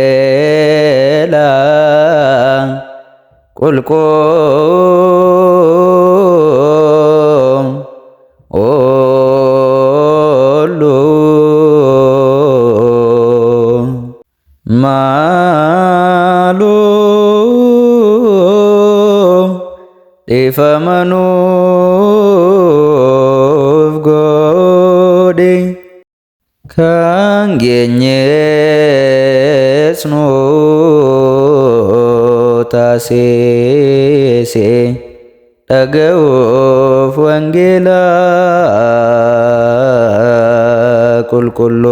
ወንጌላ ቁልቁል ማሉ ዲፈመኑፍ ጎዴ ካንጌኘስኖ ታሴሴ ደገውፍ ወንጌላ ቁልቁሎ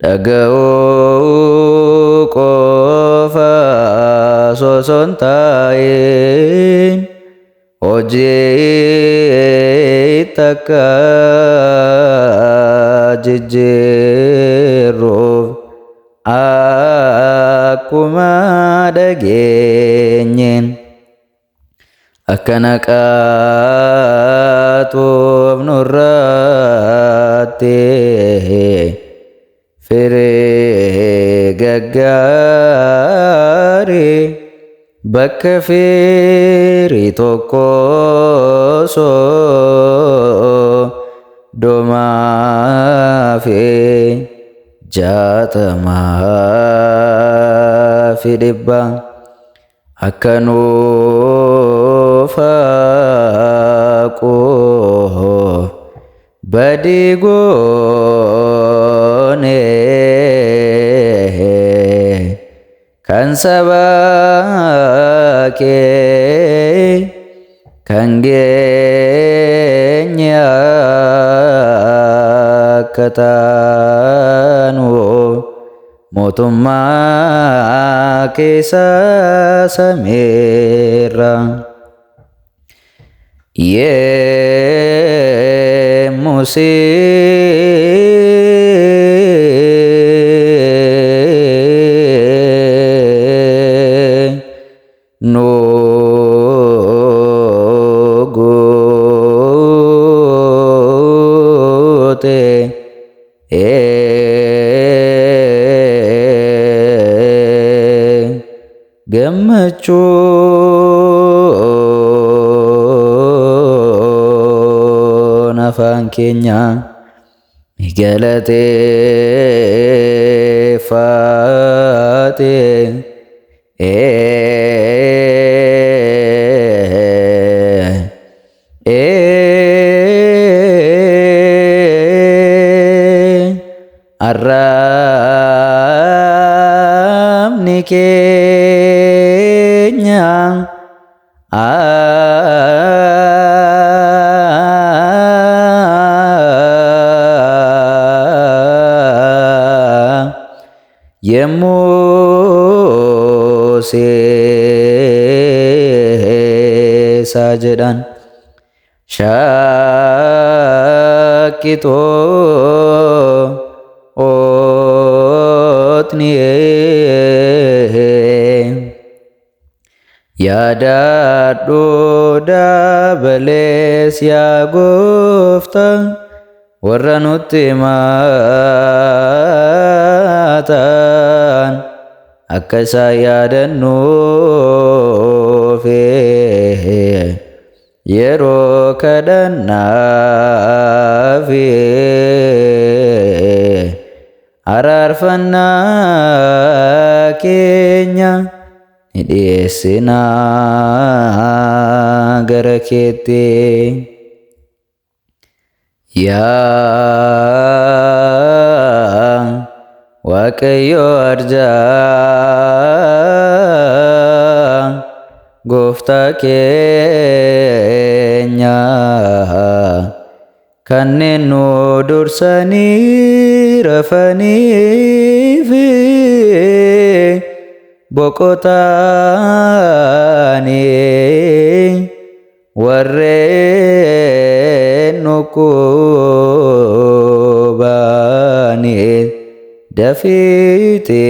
ደገው ቆፈ ሶሶንታዬ ሆጄ ተካ ጅጅሮፍ አኩማ ደጌኘን አከነቃቶፍ ኑራቴ ፍሬ ገጋሪ በከፌሪ ቶኮሶ ዶማፌ ጃተማፊ ዲባ አከኑፋቁ በዲጎኔ ከንሰባኬ ከንጌኛ ከታኑ ሞቱማ ኬሳ ሰሜራ የሙሴ ኖጉቴ ገመቹ ነፋንኬኛ ሚገለቴ ፋቴ አራምኒ ኬኛ የሙሴ ሳጀዳን ሻኪቶ ኦትኒዬ ያዳዶ ዳበሌስ ያጎፍታ ወረኑት ማታን አከሳ ያደኑፌ የሮ ከደናፊ አራርፈና ኬኛ ኒዴስና ገረኬቴ ያ waaqayyo arjaa gooftaa keenya kanneen nu dursanii rafaniif boqotaanii warreen dhukkubaanii dafitee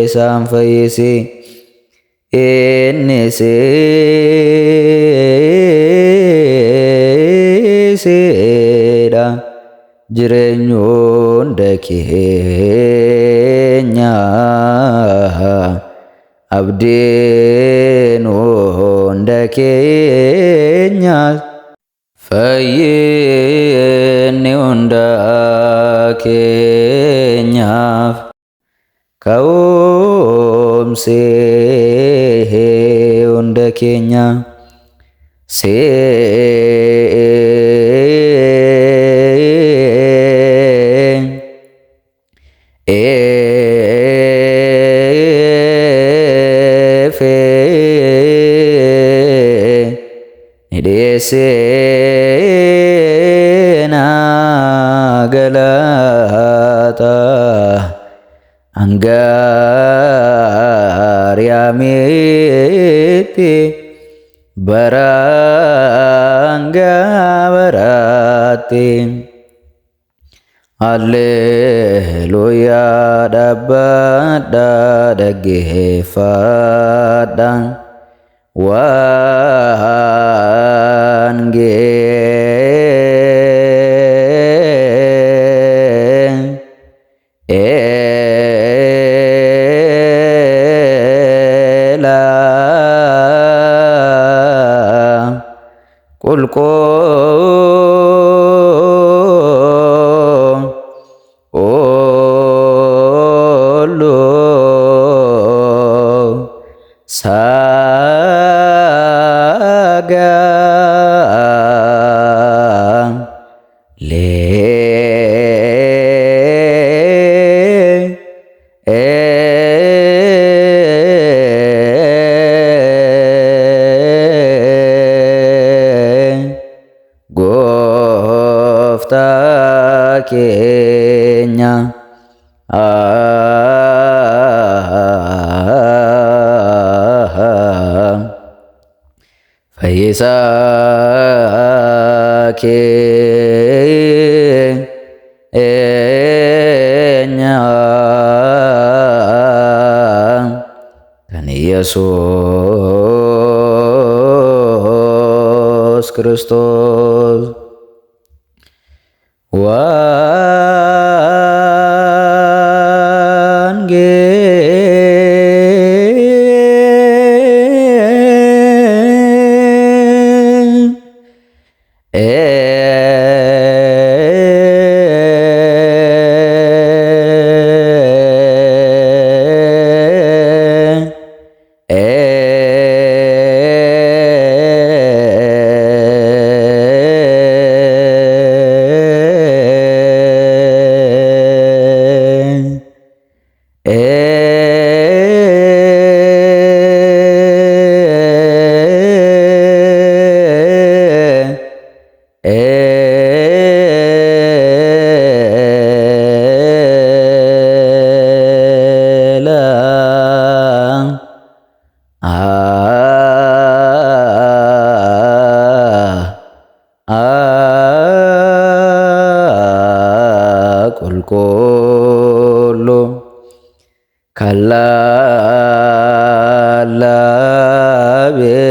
isaan fayyisi. Inni seedha jireenyu hunda keenya abdiin hunda keenya fayyinni hunda keenyaaf ka'umsi hunda keenya Nidheessina galata Angaariyaamitti baranga baraatti Alleluuyaa dhaabbadha dhaggeeffadha gooftaa keenya fayyisaa keenya kan Yesuus Kiristoos qulqullu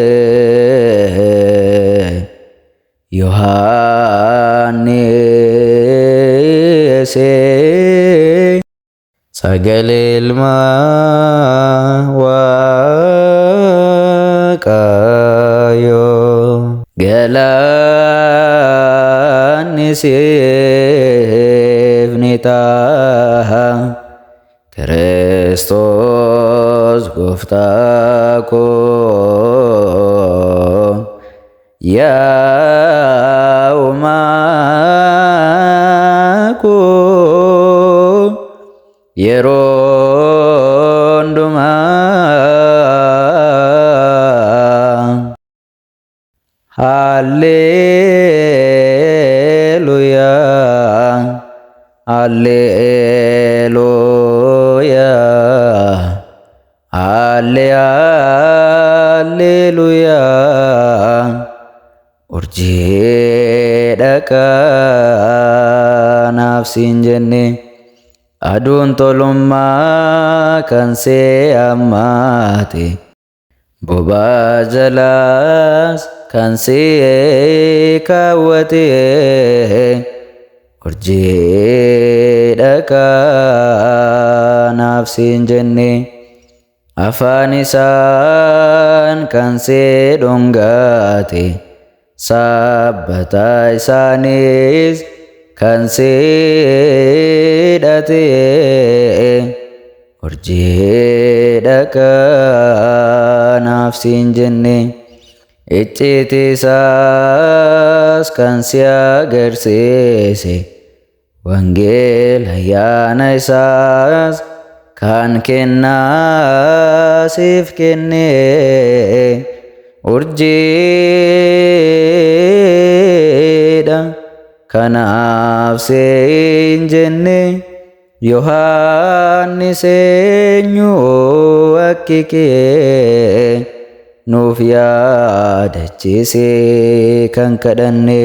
kallallaabee Yohaannis sagalee ilmaa Waaqayyoo galaanni siif ni ta'a Kiristoos gooftaa koo yaa uumaa koo yeroo hundumaa. Alleluyaa, alleluyaa, alleluyaa. Urjiidha kanaaf siin jenne aduun tolummaa kan see hammaate bobaa jalaas kan see kaawwate urjiidha kanaaf siin jenne afaan isaan kan see dhungaate sabbata isaanis kan seedhate urjiidha kanaaf siin jenne icciiti isaas kan si agarsiise wangeela ayyaana isaas kan kennaa siif kenne urjiidha kanaaf siin jenne Yohaannis eenyu akki kee nuuf yaadachiise kan kadhanne.